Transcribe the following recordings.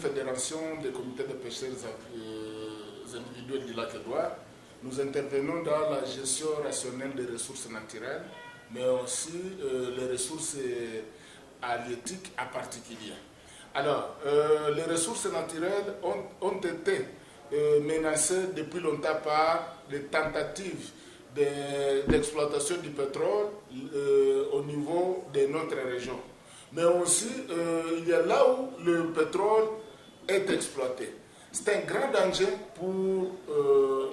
fédération des comités de pêcheurs individuels du lac Édouard. Nous intervenons dans la gestion rationnelle des ressources naturelles, mais aussi les ressources halieutiques à particulier. Alors, les ressources naturelles ont été menacées depuis longtemps par des tentatives d'exploitation du pétrole au niveau de notre région. Mais aussi, il y a là où le pétrole est exploité. C'est un grand danger pour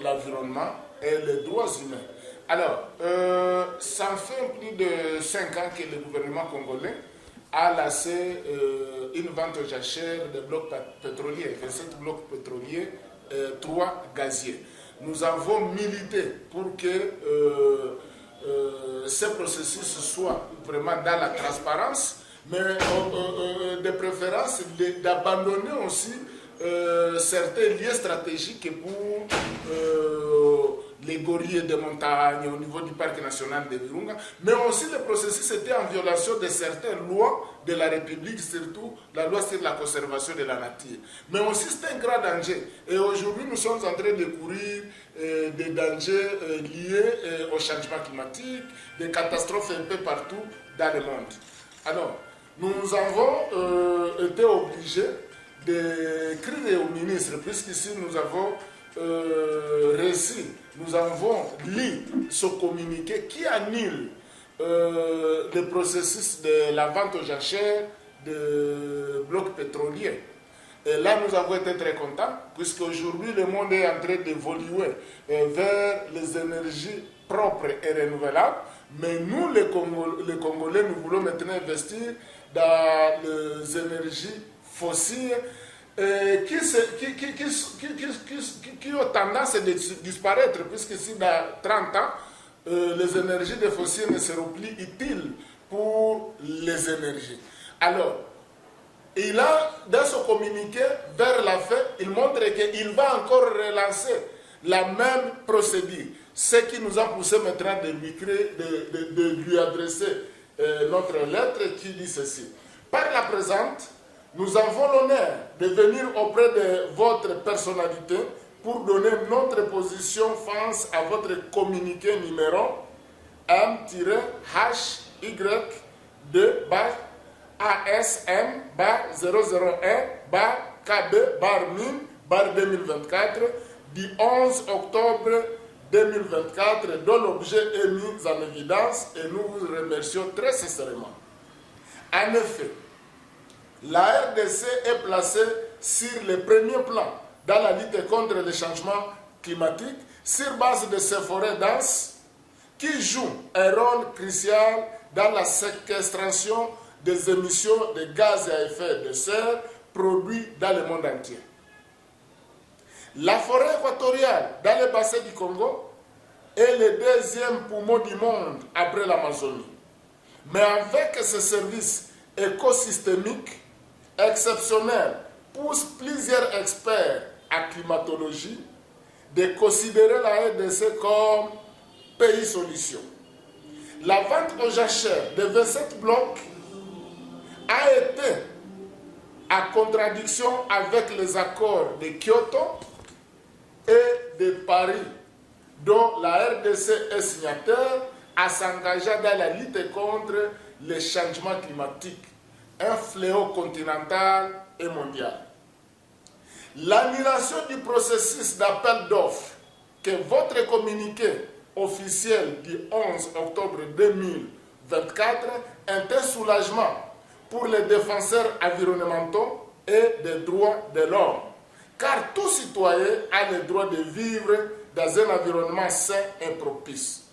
l'environnement et les droits humains. Alors, ça fait plus de 5 ans que le gouvernement congolais a lancé une vente aux jachères de blocs pétroliers, 27 blocs pétroliers, 3 gaziers. Nous avons milité pour que ce processus soit vraiment dans la transparence, mais de préférence d'abandonner aussi certains lieux stratégiques pour les gorilles de montagne au niveau du parc national de Virunga, mais aussi le processus était en violation de certaines lois de la République, surtout la loi sur la conservation de la nature. Mais aussi c'est un grand danger. Et aujourd'hui, nous sommes en train de courir des dangers liés au changement climatique, des catastrophes un peu partout dans le monde. Alors, nous avons été obligés d'écrire au ministre, puisqu'ici nous avons reçu, nous avons lu ce communiqué qui annule le processus de la vente aux jachères de blocs pétroliers. Et là, nous avons été très contents, puisqu'aujourd'hui, le monde est en train d'évoluer vers les énergies propres et renouvelables. Mais nous, les Congolais, nous voulons maintenant investir dans les énergies fossiles qui ont tendance à disparaître, puisque si dans 30 ans, les énergies des fossiles ne seront plus utiles pour les énergies. Alors, il a, dans ce communiqué, vers la fin, il montre qu'il va encore relancer la même procédure. Ce qui nous a poussé maintenant de lui adresser notre lettre qui dit ceci. Par la présente, nous avons l'honneur de venir auprès de votre personnalité pour donner notre position face à votre communiqué numéro M-ASM-001-KB-MIN-2024 du 11 octobre 2024, dont l'objet est mis en évidence et nous vous remercions très sincèrement. En effet, la RDC est placée sur le premier plan dans la lutte contre le changement climatique sur base de ces forêts denses qui jouent un rôle crucial dans la séquestration des émissions de gaz à effet de serre produits dans le monde entier. La forêt équatoriale dans le bassin du Congo est le deuxième poumon du monde après l'Amazonie. Mais avec ce service écosystémique exceptionnel pousse plusieurs experts en climatologie de considérer la RDC comme pays solution. La vente aux jachères de 27 blocs a été en contradiction avec les accords de Kyoto et de Paris, dont la RDC est signataire, à s'engager dans la lutte contre le changement climatique, un fléau continental et mondial. L'annulation du processus d'appel d'offres que votre communiqué officiel du 11 octobre 2024 est un soulagement pour les défenseurs environnementaux et des droits de l'homme, car tout citoyen a le droit de vivre dans un environnement sain et propice.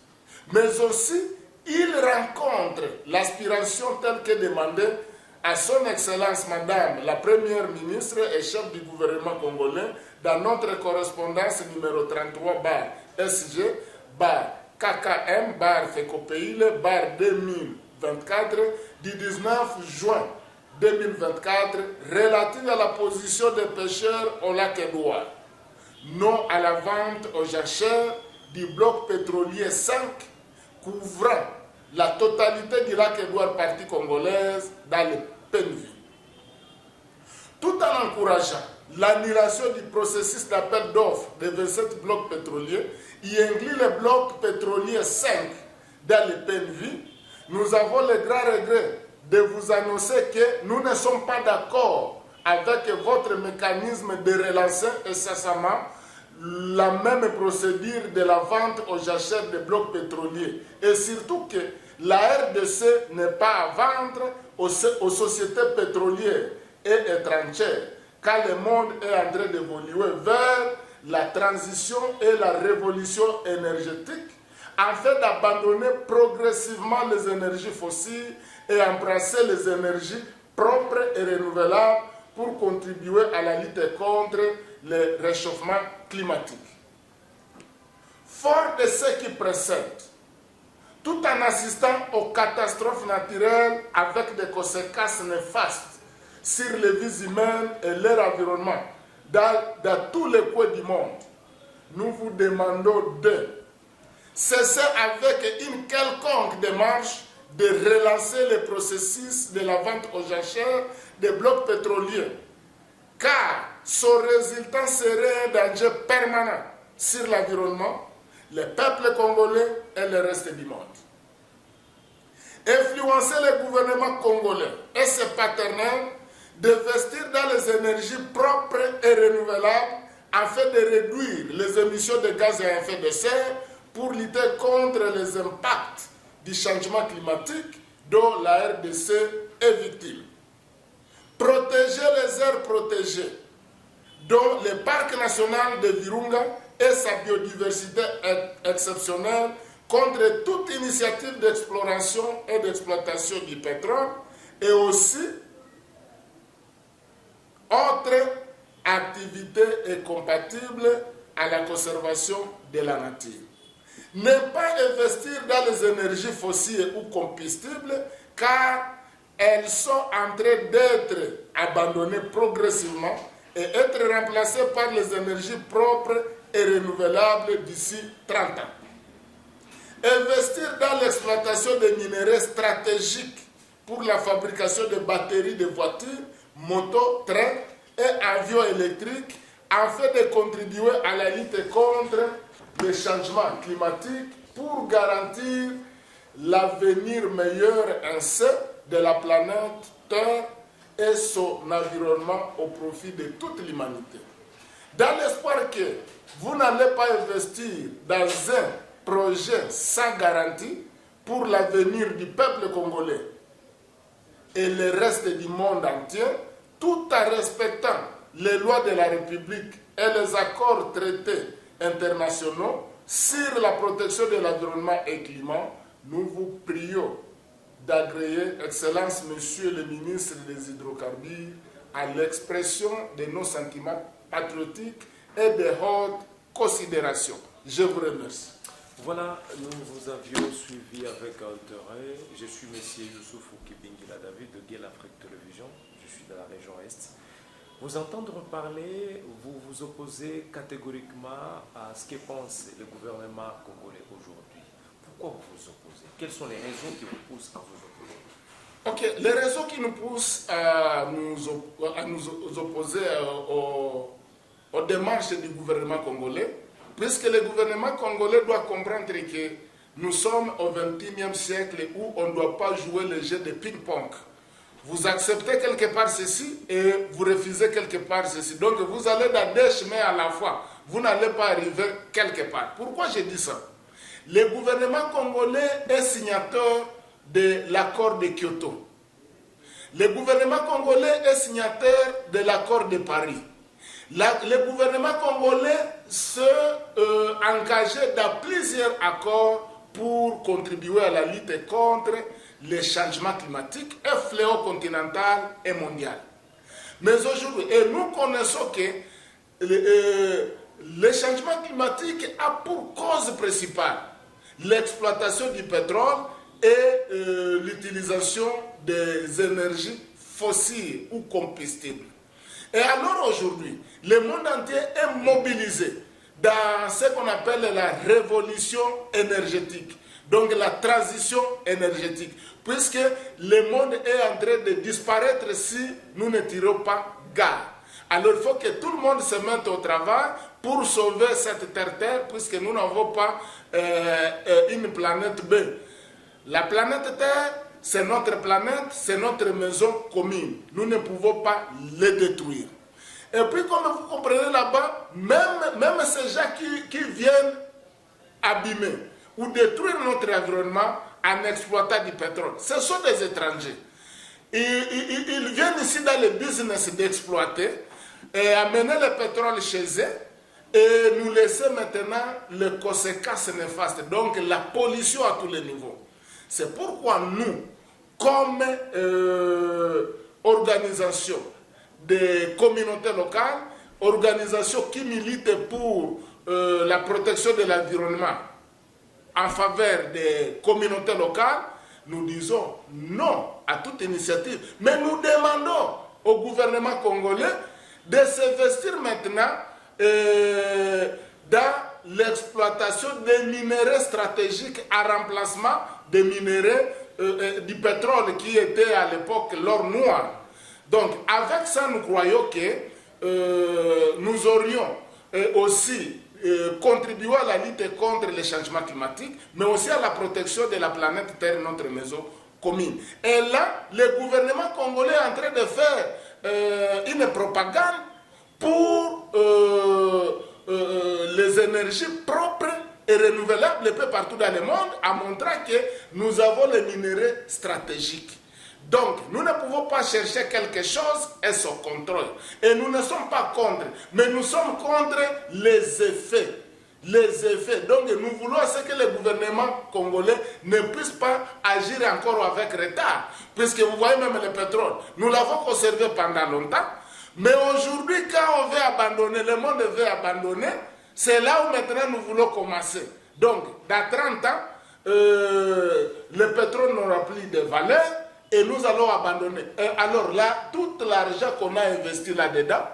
Mais aussi, il rencontre l'aspiration telle que demandée à son Excellence Madame la Première ministre et chef du gouvernement congolais dans notre correspondance numéro 33-SG-KKM-FECOPEIL-2024 du 19 juin 2024 relative à la position des pêcheurs au lac Édouard. Non à la vente aux jachères du bloc pétrolier 5 couvrant la totalité du lac Édouard partie congolaise dans le Penvi. tout en encourageant l'annulation du processus d'appel d'offres des 27 blocs pétroliers, y inclut les blocs pétroliers 5 dans le PNV, nous avons le grand regret de vous annoncer que nous ne sommes pas d'accord avec votre mécanisme de relancer incessamment la même procédure de la vente aux jachères des blocs pétroliers. Et surtout que la RDC n'est pas à vendre aux sociétés pétrolières et étrangères, car le monde est en train d'évoluer vers la transition et la révolution énergétique, afin d'abandonner progressivement les énergies fossiles et embrasser les énergies propres et renouvelables pour contribuer à la lutte contre le réchauffement climatique. Fort de ce qui précède, tout en assistant aux catastrophes naturelles avec des conséquences néfastes sur les vies humaines et leur environnement dans tous les coins du monde, nous vous demandons de cesser avec une quelconque démarche de relancer le processus de la vente aux jachères des blocs pétroliers, car son résultat serait un danger permanent sur l'environnement, le peuple congolais et le reste du monde. Influencer le gouvernement congolais et ses partenaires d'investir dans les énergies propres et renouvelables afin de réduire les émissions de gaz à effet de serre pour lutter contre les impacts du changement climatique dont la RDC est victime. Protéger les aires protégées, dont le parc national de Virunga et sa biodiversité exceptionnelle, contre toute initiative d'exploration et d'exploitation du pétrole, et aussi autres activités incompatibles à la conservation de la nature. Ne pas investir dans les énergies fossiles ou combustibles, car elles sont en train d'être abandonnées progressivement et être remplacées par les énergies propres et renouvelables d'ici 30 ans. Investir dans l'exploitation des minéraux stratégiques pour la fabrication de batteries de voitures, motos, trains et avions électriques afin de contribuer à la lutte contre le changement climatique pour garantir l'avenir meilleur ainsi de la planète Terre et son environnement au profit de toute l'humanité. Dans l'espoir que vous n'allez pas investir dans un projet sans garantie pour l'avenir du peuple congolais et le reste du monde entier, tout en respectant les lois de la République et les accords traités internationaux sur la protection de l'environnement et climat, nous vous prions d'agréer, Excellence, Monsieur le ministre des Hydrocarbures, à l'expression de nos sentiments patriotiques et de haute considération. Je vous remercie. Voilà, nous vous avions suivi avec intérêt. Je suis M. Youssouf Kibingila David de Guel Afrique Télévision. Je suis de la région Est. Vous entendre parler, vous vous opposez catégoriquement à ce que pense le gouvernement congolais aujourd'hui. Pourquoi vous vous opposez? Quelles sont les raisons qui vous poussent à vous opposer? Ok, les raisons qui nous poussent à nous opposer aux démarches du gouvernement congolais, puisque le gouvernement congolais doit comprendre que nous sommes au XXIe siècle où on ne doit pas jouer le jeu de ping-pong. Vous acceptez quelque part ceci et vous refusez quelque part ceci. Donc vous allez dans deux chemins à la fois. Vous n'allez pas arriver quelque part. Pourquoi je dis ça? Le gouvernement congolais est signataire de l'accord de Kyoto. Le gouvernement congolais est signataire de l'accord de Paris. Le gouvernement congolais s'est engagé dans plusieurs accords pour contribuer à la lutte contre les changements climatiques, un fléau continental et mondial. Mais aujourd'hui, et nous connaissons que le changement climatique a pour cause principale l'exploitation du pétrole et l'utilisation des énergies fossiles ou combustibles. Et alors aujourd'hui, le monde entier est mobilisé dans ce qu'on appelle la révolution énergétique, donc la transition énergétique, puisque le monde est en train de disparaître si nous ne tirons pas gare. Alors il faut que tout le monde se mette au travail pour sauver cette terre, puisque nous n'avons pas une planète B. La planète Terre, c'est notre planète, c'est notre maison commune. Nous ne pouvons pas les détruire. Et puis, comme vous comprenez là-bas, même ces gens qui viennent abîmer ou détruire notre environnement en exploitant du pétrole, ce sont des étrangers. Ils viennent ici dans le business d'exploiter et amener le pétrole chez eux et nous laisser maintenant les conséquences néfastes, donc la pollution à tous les niveaux. C'est pourquoi nous, comme organisation des communautés locales, organisation qui milite pour la protection de l'environnement en faveur des communautés locales, nous disons non à toute initiative. Mais nous demandons au gouvernement congolais de s'investir maintenant dans l'exploitation des minéraux stratégiques en remplacement des minéraux du pétrole qui était à l'époque l'or noir. Donc avec ça, nous croyons que nous aurions aussi contribué à la lutte contre les changements climatiques, mais aussi à la protection de la planète Terre, notre maison commune. Et là, le gouvernement congolais est en train de faire une propagande pour les énergies propres et renouvelables un peu partout dans le monde, en montrant que nous avons les minéraux stratégiques. Donc, nous ne pouvons pas chercher quelque chose et son contrôle. Et nous ne sommes pas contre, mais nous sommes contre les effets. Les effets. Donc, nous voulons que le gouvernement congolais ne puisse pas agir encore avec retard. Puisque vous voyez même le pétrole, nous l'avons conservé pendant longtemps. Mais aujourd'hui, quand on veut abandonner, le monde veut abandonner, c'est là où maintenant nous voulons commencer. Donc, dans 30 ans, le pétrole n'aura plus de valeur et nous allons abandonner. Et alors là, tout l'argent qu'on a investi là-dedans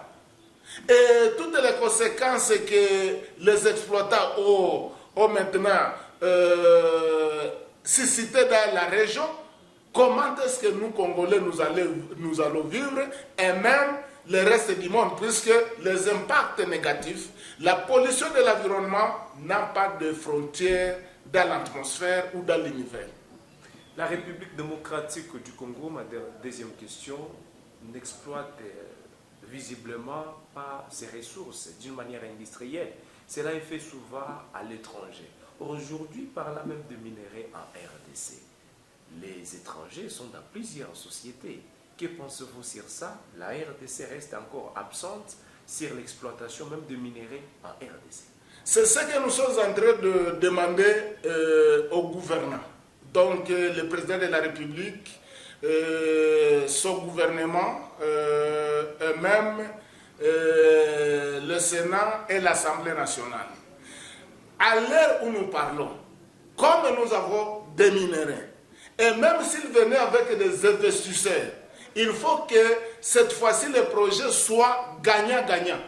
et toutes les conséquences que les exploitants ont maintenant suscité dans la région, comment est-ce que nous, Congolais, nous allons vivre et même le reste du monde, puisque les impacts négatifs, la pollution de l'environnement n'a pas de frontières dans l'atmosphère ou dans l'univers. La République démocratique du Congo, ma deuxième question, n'exploite visiblement pas ses ressources d'une manière industrielle. Cela est fait souvent à l'étranger. Aujourd'hui, par là même de minerais en RDC, les étrangers sont dans plusieurs sociétés. Que pensez-vous sur ça? La RDC reste encore absente sur l'exploitation même de minerais en RDC. C'est ce que nous sommes en train de demander au gouvernement. Donc le président de la République, son gouvernement, et même le Sénat et l'Assemblée nationale. À l'heure où nous parlons, comme nous avons des minéraux, et même s'ils venaient avec des investisseurs, il faut que cette fois-ci le projet soit gagnant-gagnant.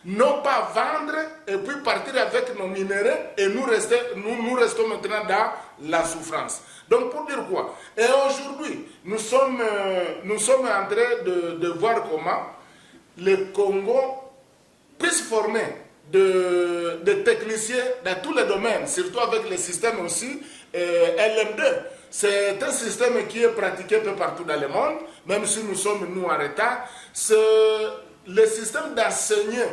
Non pas vendre et puis partir avec nos minéraux et nous restons maintenant dans la souffrance. Donc pour dire quoi? Et aujourd'hui, nous sommes en train de voir comment le Congo puisse former des techniciens dans tous les domaines, surtout avec le système aussi LM2. C'est un système qui est pratiqué un peu partout dans le monde, même si nous sommes en retard. C'est le système d'enseigner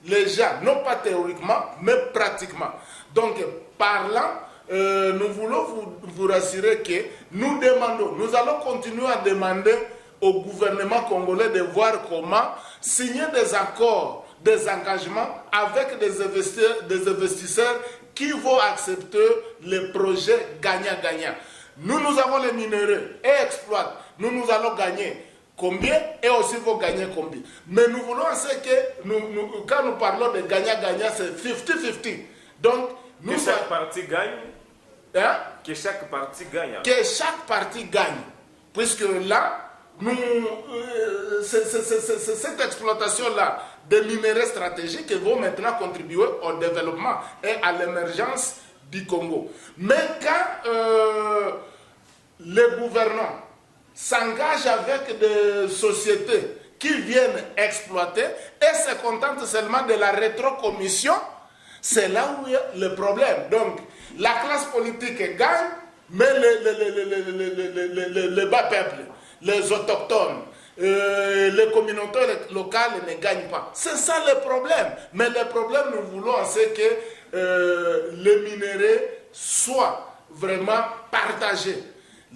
les gens, non pas théoriquement, mais pratiquement. Donc, par là, nous voulons vous rassurer que nous allons continuer à demander au gouvernement congolais de voir comment signer des accords, des engagements avec des investisseurs qui vont accepter les projets gagnant-gagnant. Nous avons les minéraux et exploitent. Nous allons gagner combien et aussi vont gagner combien. Mais nous voulons que, quand nous parlons de gagnant-gagnant, c'est 50-50. Donc, que chaque partie gagne. Hein? Que chaque partie gagne. Que chaque partie gagne. Puisque là, cette exploitation-là des minéraux stratégiques vont maintenant contribuer au développement et à l'émergence du Congo. Mais quand le gouvernement s'engage avec des sociétés qui viennent exploiter et se contentent seulement de la rétrocommission, c'est là où il y a le problème. Donc, la classe politique gagne, mais le bas peuple, les autochtones, les communautés locales ne gagnent pas. C'est ça le problème. Mais le problème, nous voulons, c'est que les minéraux soient vraiment partagés.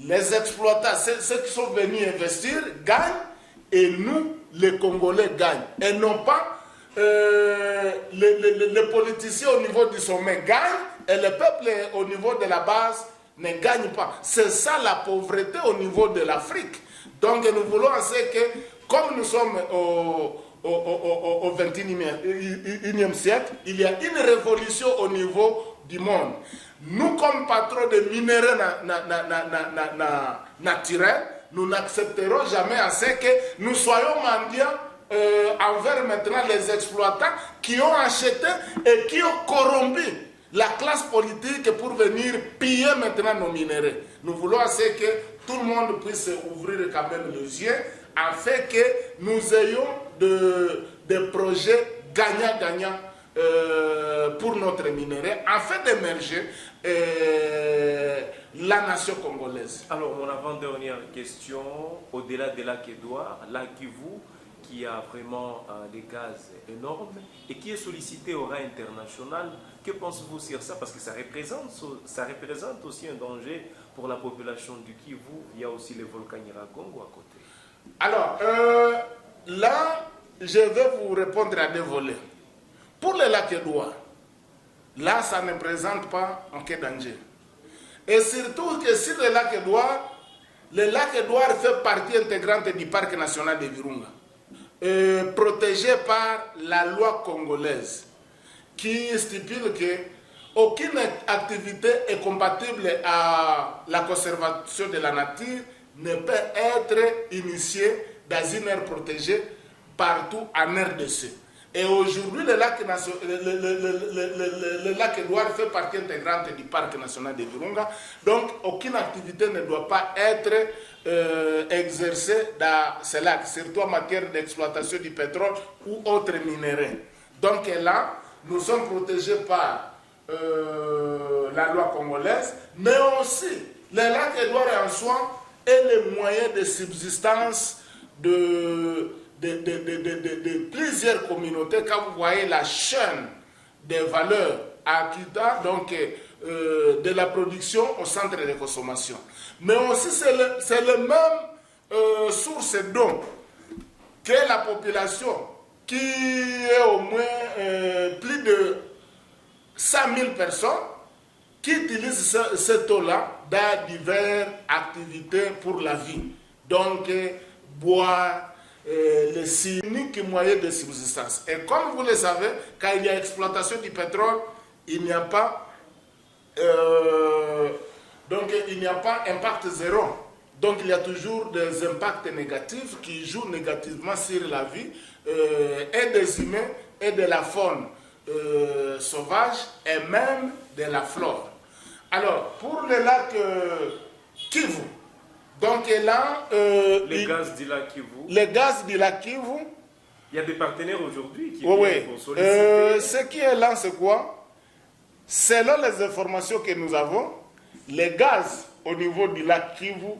Les exploitants, ceux qui sont venus investir, gagnent, et nous, les Congolais, gagnent. Et non pas les politiciens au niveau du sommet gagnent, et le peuple au niveau de la base ne gagne pas. C'est ça la pauvreté au niveau de l'Afrique. Donc nous voulons que, comme nous sommes au XXIe siècle, il y a une révolution au niveau du monde. Nous, comme patrons de minéraux naturels, nous n'accepterons jamais à ce que nous soyons mendiants envers maintenant les exploitants qui ont acheté et qui ont corrompu la classe politique pour venir piller maintenant nos minéraux. Nous voulons que tout le monde puisse ouvrir quand même les yeux afin que nous ayons des projets gagnants-gagnants pour notre minerai, afin d'émerger la nation congolaise. Alors, mon avant-dernière question, au-delà de Lac-Édouard, Lac-Kivu, qui a vraiment des gaz énormes et qui est sollicité au rang international, que pensez-vous sur ça? Parce que ça représente aussi un danger pour la population du Kivu. Il y a aussi le volcan Nyiragongo à côté. Alors, là, je vais vous répondre à deux volets. Pour le Lac-Édouard, là, ça ne présente pas aucun danger. Et surtout que si le Lac-Édouard fait partie intégrante du parc national de Virunga, protégé par la loi congolaise, qui stipule qu'aucune activité est compatible à la conservation de la nature ne peut être initiée dans une aire protégée partout en RDC. Et aujourd'hui, le lac Édouard fait partie intégrante du parc national de Virunga. Donc, aucune activité ne doit pas être exercée dans ce lac, surtout en matière d'exploitation du pétrole ou autres minéraux. Donc là, nous sommes protégés par la loi congolaise, mais aussi le lac Édouard en soi est le moyen de subsistance de plusieurs communautés. Quand vous voyez la chaîne des valeurs à Kita, donc de la production au centre de consommation. Mais aussi c'est le même source d'eau que la population, qui est au moins plus de 100 000 personnes qui utilisent cette eau-là dans diverses activités pour la vie. Donc, boire, le unique moyen de subsistance. Et comme vous le savez, quand il y a exploitation du pétrole, il n'y a pas impact zéro. Donc il y a toujours des impacts négatifs qui jouent négativement sur la vie et des humains et de la faune sauvage et même de la flore. Alors pour le lac Kivu, donc là, les gaz du lac Kivu. Les gaz du lac Kivu. Il y a des partenaires aujourd'hui qui viennent pour solliciter. Ce qui est là, c'est quoi? Selon les informations que nous avons, les gaz au niveau du lac Kivu,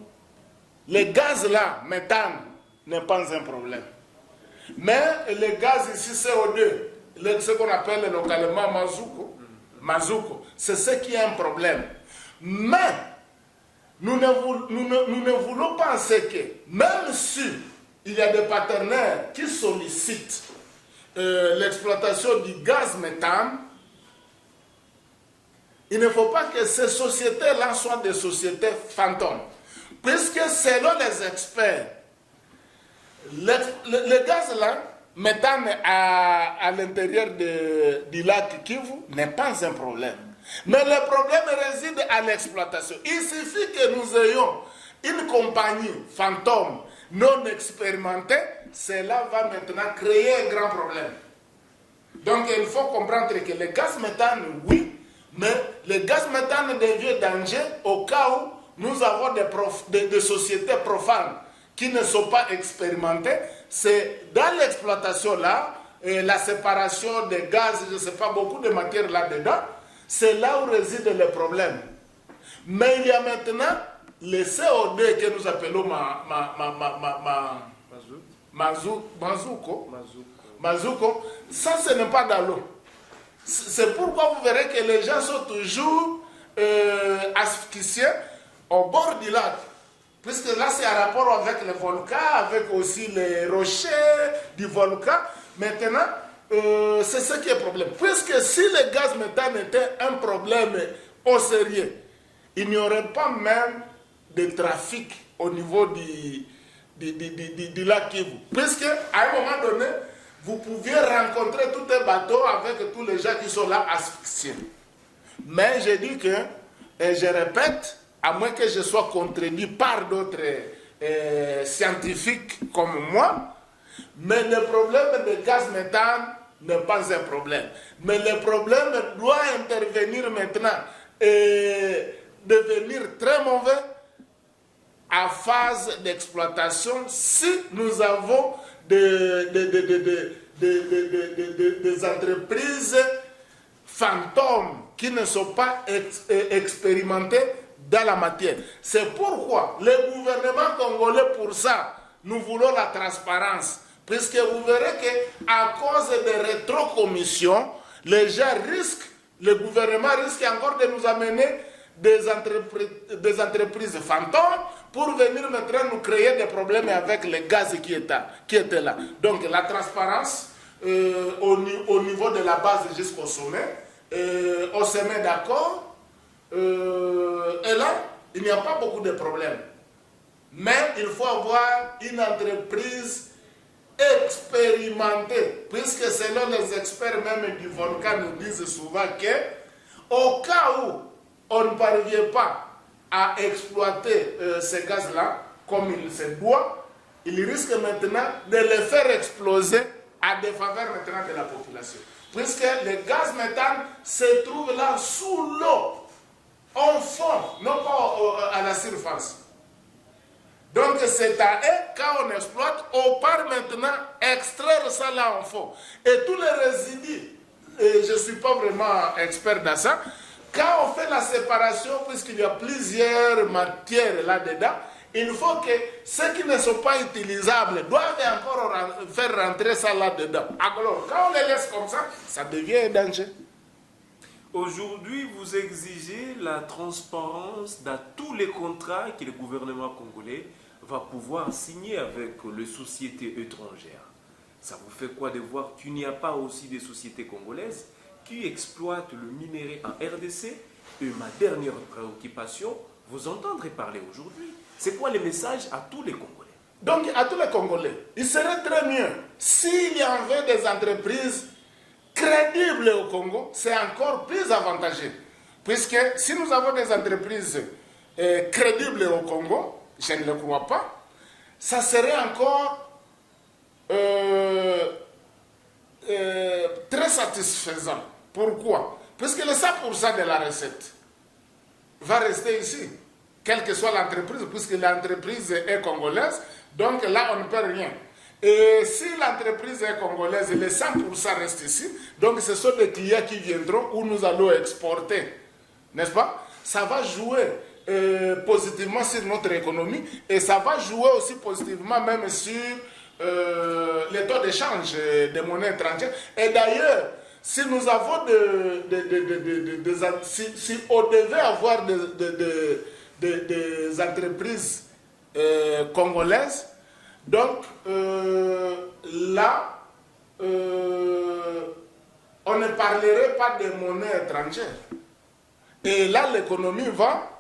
les gaz là, méthane, n'est pas un problème. Mais les gaz ici, CO2, ce qu'on appelle localement mazuko, c'est ce qui est un problème. Mais nous ne voulons penser que, même si il y a des partenaires qui sollicitent l'exploitation du gaz méthane, il ne faut pas que ces sociétés-là soient des sociétés fantômes. Puisque selon les experts, le gaz-là, méthane à l'intérieur du lac Kivu, n'est pas un problème. Mais le problème réside à l'exploitation. Il suffit que nous ayons une compagnie fantôme non expérimentée, cela va maintenant créer un grand problème. Donc il faut comprendre que le gaz méthane, oui, mais le gaz méthane devient danger au cas où nous avons des sociétés profanes qui ne sont pas expérimentés, c'est dans l'exploitation là, la séparation des gaz, je ne sais pas, beaucoup de matières là-dedans, c'est là où résident les problèmes. Mais il y a maintenant le CO2 que nous appelons mazuko. Ça, ce n'est pas dans l'eau. C'est pourquoi vous verrez que les gens sont toujours asphyxiés au bord du lac. Puisque là, c'est un rapport avec les volcans, avec aussi les rochers du volcan. Maintenant, c'est ce qui est le problème. Puisque si le gaz méthane était un problème au sérieux, il n'y aurait pas même de trafic au niveau du lac Kivu. Puisque, à un moment donné, vous pouviez rencontrer tout un bateau avec tous les gens qui sont là asphyxiés. Mais je dis que, et je répète, à moins que je sois contredit par d'autres scientifiques comme moi, mais le problème de gaz méthane n'est pas un problème. Mais le problème doit intervenir maintenant et devenir très mauvais à phase d'exploitation si nous avons des entreprises fantômes qui ne sont pas expérimentées dans la matière. C'est pourquoi le gouvernement congolais, pour ça, nous voulons la transparence. Puisque vous verrez qu'à cause des rétrocommissions, les gens risquent, le gouvernement risque encore de nous amener des entreprises fantômes pour venir maintenant nous créer des problèmes avec les gaz qui étaient là. Donc la transparence au niveau de la base jusqu'au sommet, on se met d'accord, et là, il n'y a pas beaucoup de problèmes. Mais il faut avoir une entreprise expérimentée, puisque selon les experts même du volcan nous disent souvent que au cas où on ne parvient pas à exploiter ces gaz-là comme il se doit, il risque maintenant de les faire exploser à défaveur maintenant de la population. Puisque le gaz méthane se trouve là sous l'eau, en fond, non pas à la surface. Donc c'est à eux, quand on exploite, on part maintenant extraire ça là en fond. Et tous les résidus, et je ne suis pas vraiment expert dans ça, quand on fait la séparation, puisqu'il y a plusieurs matières là-dedans, il faut que ceux qui ne sont pas utilisables doivent encore faire rentrer ça là-dedans. Alors, quand on les laisse comme ça devient un danger. Aujourd'hui, vous exigez la transparence dans tous les contrats que le gouvernement congolais va pouvoir signer avec les sociétés étrangères. Ça vous fait quoi de voir qu'il n'y a pas aussi des sociétés congolaises qui exploitent le minerai en RDC? Et ma dernière préoccupation, vous entendrez parler aujourd'hui. C'est quoi le message à tous les Congolais? Donc, à tous les Congolais, il serait très mieux s'il y avait des entreprises crédibles au Congo, c'est encore plus avantageux. Puisque si nous avons des entreprises crédibles au Congo, je ne le crois pas, ça serait encore très satisfaisant. Pourquoi? Puisque le 100% de la recette va rester ici, quelle que soit l'entreprise, puisque l'entreprise est congolaise, donc là on ne perd rien. Et si l'entreprise est congolaise, les 100% restent ici, donc ce sont des clients qui viendront où nous allons exporter, n'est-ce pas? Ça va jouer positivement sur notre économie et ça va jouer aussi positivement même sur les taux d'échange des monnaies étrangères. Et d'ailleurs, si nous avons si on devait avoir des entreprises congolaises, donc là, on ne parlerait pas de monnaie étrangère. Et là, l'économie va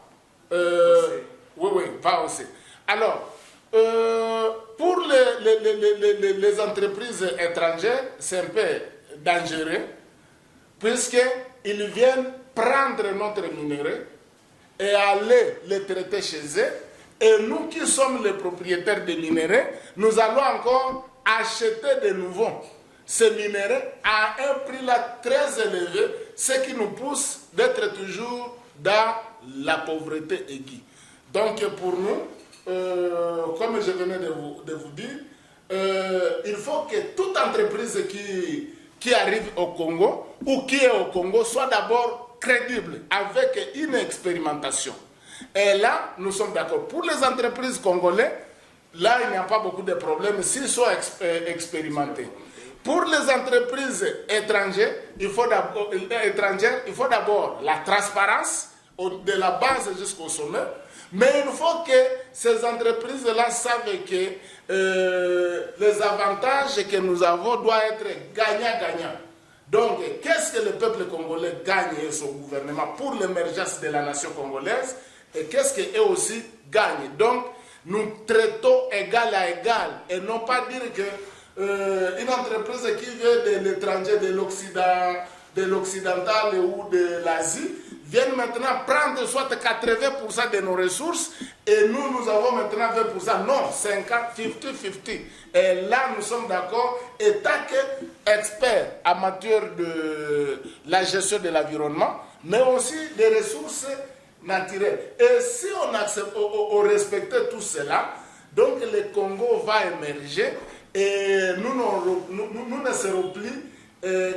va aussi. Alors, pour les entreprises étrangères, c'est un peu dangereux, puisqu'ils viennent prendre notre minerai et aller le traiter chez eux. Et nous qui sommes les propriétaires des minéraux, nous allons encore acheter de nouveau ces minéraux à un prix là très élevé, ce qui nous pousse d'être toujours dans la pauvreté aiguë. Donc pour nous, comme je venais de vous dire, il faut que toute entreprise qui arrive au Congo ou qui est au Congo soit d'abord crédible avec une expérimentation. Et là, nous sommes d'accord. Pour les entreprises congolaises, là, il n'y a pas beaucoup de problèmes s'ils sont expérimentés. Pour les entreprises étrangères, il faut d'abord la transparence de la base jusqu'au sommet. Mais il faut que ces entreprises-là savent que les avantages que nous avons doivent être gagnant-gagnant. Donc, qu'est-ce que le peuple congolais gagne et son gouvernement pour l'émergence de la nation congolaise et qu'est-ce qu'eux aussi gagnent. Donc, nous traitons égal à égal et non pas dire que une entreprise qui vient de l'étranger, de l'Occident, de l'occidental ou de l'Asie, viennent maintenant prendre soit 80% de nos ressources et nous avons maintenant 20%. Non, 50-50. Et là, nous sommes d'accord, état qu'expert amateur de la gestion de l'environnement, mais aussi des ressources naturelles. Et si on respectait tout cela, donc le Congo va émerger et nous ne serons plus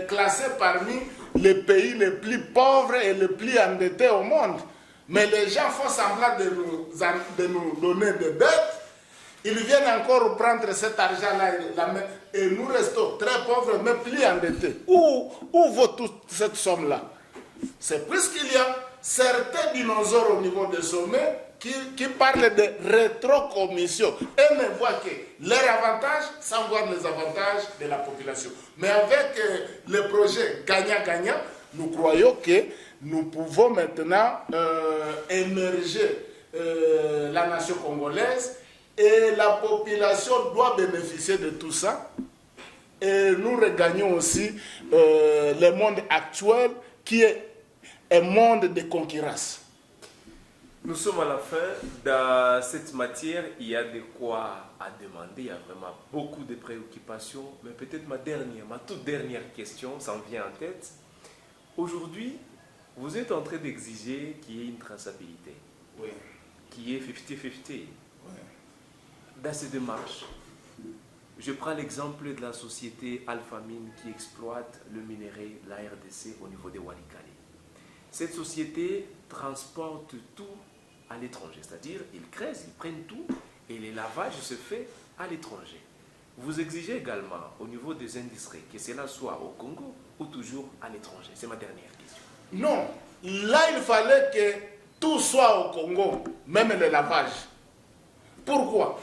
classés parmi les pays les plus pauvres et les plus endettés au monde. Mais les gens font semblant de nous donner des dettes. Ils viennent encore prendre cet argent-là et nous restons très pauvres mais plus endettés. Où vaut toute cette somme-là? C'est puisqu'il y a certains dinosaures au niveau des sommets qui parlent de rétrocommission et ne voient que leurs avantages sans voir les avantages de la population. Mais avec le projet gagnant-gagnant, nous croyons que nous pouvons maintenant émerger la nation congolaise et la population doit bénéficier de tout ça. Et nous regagnons aussi le monde actuel qui est un monde de concurrence. Nous sommes à la fin. Dans cette matière, il y a de quoi à demander. Il y a vraiment beaucoup de préoccupations. Mais peut-être ma toute dernière question s'en vient en tête. Aujourd'hui, vous êtes en train d'exiger qu'il y ait une traçabilité. Oui. Qu'il y ait 50-50. Oui. Dans ces démarches, je prends l'exemple de la société Alphamine qui exploite le minerai, la RDC, au niveau de Walikale. Cette société transporte tout à l'étranger, c'est-à-dire ils creusent, ils prennent tout et le lavage se fait à l'étranger. Vous exigez également au niveau des industries que cela soit au Congo ou toujours à l'étranger. C'est ma dernière question. Non, là il fallait que tout soit au Congo, même le lavage. Pourquoi?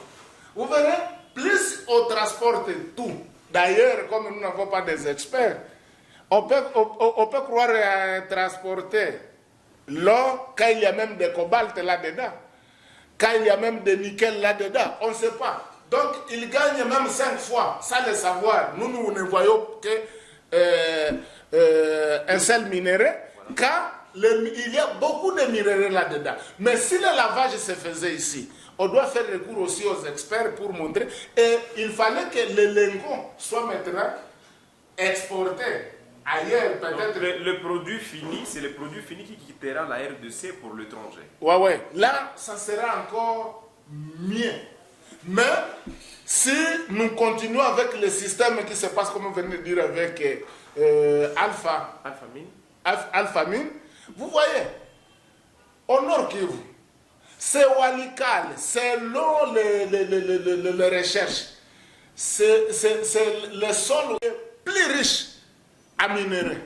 Vous verrez, plus on transporte tout, d'ailleurs comme nous n'avons pas des experts, on peut croire transporter l'or quand il y a même des cobalt là-dedans, quand il y a même des nickel là-dedans, on ne sait pas. Donc, ils gagnent même 5 fois, sans le savoir. Nous ne voyons qu'un seul minerai, car il y a beaucoup de minéraux là-dedans. Mais si le lavage se faisait ici, on doit faire recours aussi aux experts pour montrer. Et il fallait que les lingots soient maintenant exportés ailleurs, peut-être. Le produit fini, c'est le produit fini qui quittera la RDC pour l'étranger. Ouais. Là, ça sera encore mieux. Mais si nous continuons avec le système qui se passe, comme on venait de dire, avec Alphamine, vous voyez, au Nord Kivu, c'est Walikale, selon les recherches, c'est le sol plus riche à minerais.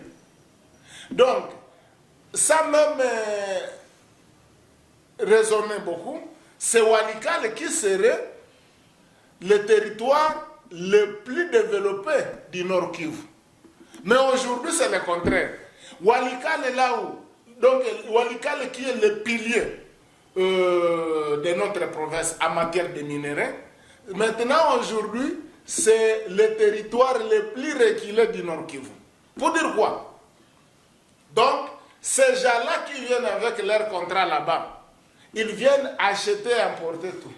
Donc, ça même raisonner beaucoup, c'est Walikale qui serait le territoire le plus développé du Nord Kivu. Mais aujourd'hui, c'est le contraire. Walikale est là où? Donc, Walikale qui est le pilier de notre province en matière de minerais. Maintenant, aujourd'hui, c'est le territoire le plus reculé du Nord Kivu. Pour dire quoi? Donc, ces gens-là qui viennent avec leur contrat là-bas, ils viennent acheter et importer tout.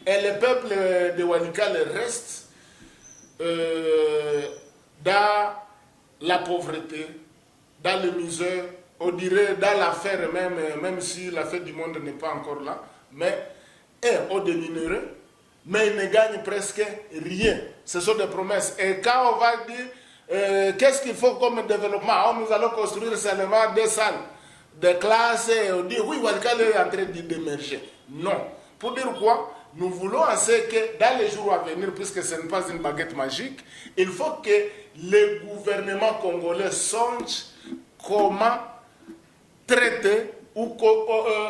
Et le peuple de Walikale reste dans la pauvreté, dans le misère, on dirait dans l'affaire même si la fête du monde n'est pas encore là. Mais est au déminéré, mais ils ne gagnent presque rien. Ce sont des promesses. Et quand on va dire, qu'est-ce qu'il faut comme développement? Nous allons construire seulement des salles, des classes, et on dit, oui, Walikale est en train d'émerger. Non. Pour dire quoi? Nous voulons assez que dans les jours à venir, puisque ce n'est pas une baguette magique, il faut que le gouvernement congolais songe comment traiter ou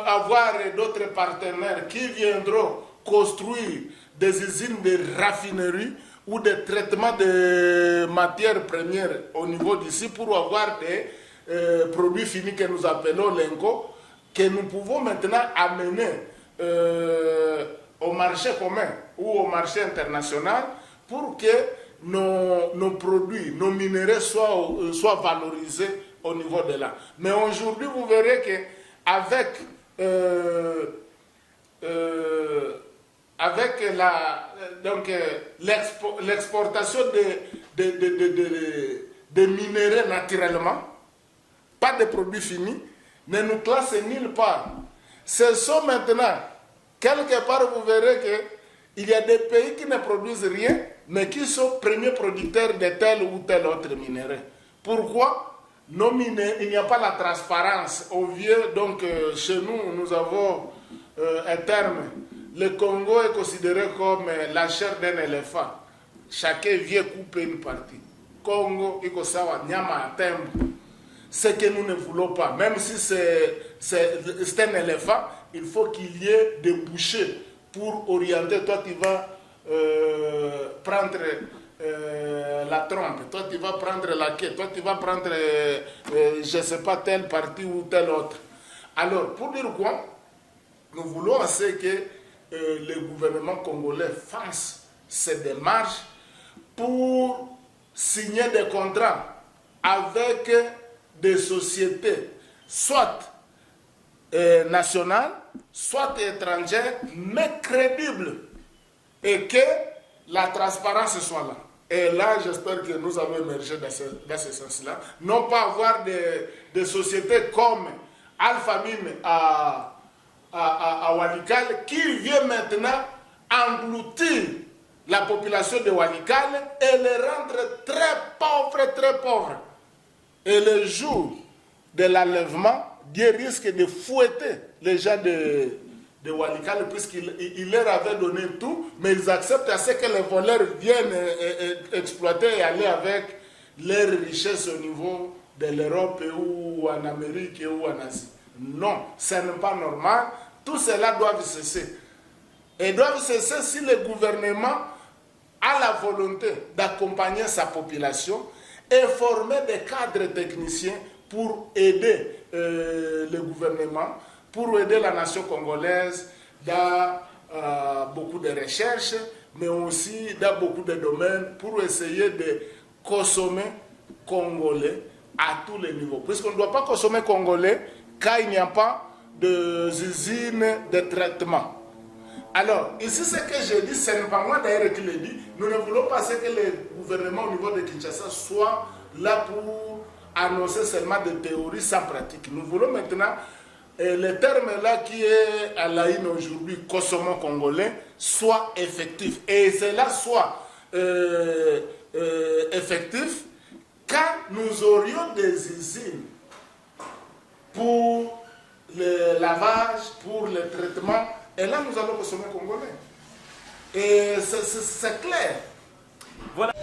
avoir d'autres partenaires qui viendront construire des usines de raffinerie ou des traitements de matières premières au niveau d'ici pour avoir des produits finis que nous appelons l'ENCO, que nous pouvons maintenant amener au marché commun ou au marché international pour que nos produits, nos minéraux soient valorisés au niveau de là. Mais aujourd'hui, vous verrez qu'avec l'exportation de minéraux naturellement, pas de produits finis, ne nous classe nulle part. Ce sont maintenant, quelque part, vous verrez qu'il y a des pays qui ne produisent rien, mais qui sont premiers producteurs de tel ou tel autre minerai. Pourquoi? Nos minéraux, il n'y a pas la transparence. Au vieux, donc chez nous, nous avons un terme. Le Congo est considéré comme la chair d'un éléphant. Chacun vient couper une partie. Congo, Ikosawa, Nyama, Tembo. Ce que nous ne voulons pas, même si c'est un éléphant, il faut qu'il y ait des bouchées pour orienter. Toi, tu vas prendre la trompe, toi, tu vas prendre la queue, toi, tu vas prendre, je ne sais pas, telle partie ou telle autre. Alors, pour dire quoi, nous voulons assez que le gouvernement congolais fasse ces démarches pour signer des contrats avec des sociétés, soit nationales, soit étrangères, mais crédibles, et que la transparence soit là. Et là, j'espère que nous allons émerger dans ce sens-là. Non pas avoir des sociétés comme Alpha Mine à Walikale, qui vient maintenant engloutir la population de Walikale et les rendre très pauvres. Et le jour de l'enlèvement, Dieu risque de fouetter les gens de Walikale, puisqu'il leur avait donné tout, mais ils acceptent à ce que les voleurs viennent exploiter et aller avec leurs richesses au niveau de l'Europe ou en Amérique ou en Asie. Non, ce n'est pas normal. Tout cela doit cesser. Et doivent cesser si le gouvernement a la volonté d'accompagner sa population et former des cadres techniciens pour aider le gouvernement, pour aider la nation congolaise dans beaucoup de recherches, mais aussi dans beaucoup de domaines, pour essayer de consommer congolais à tous les niveaux. Puisqu'on ne doit pas consommer congolais quand il n'y a pas d'usines de traitement. Alors, ici, ce que je dis, ce n'est pas moi d'ailleurs qui le dis. Nous ne voulons pas que le gouvernement au niveau de Kinshasa soit là pour annoncer seulement des théories sans pratique. Nous voulons maintenant, le terme là qui est à la une aujourd'hui, consommant congolais, soit effectif. Et cela soit effectif quand nous aurions des usines pour le lavage, pour le traitement. Et là, nous allons consommer congolais. Et c'est clair. Voilà.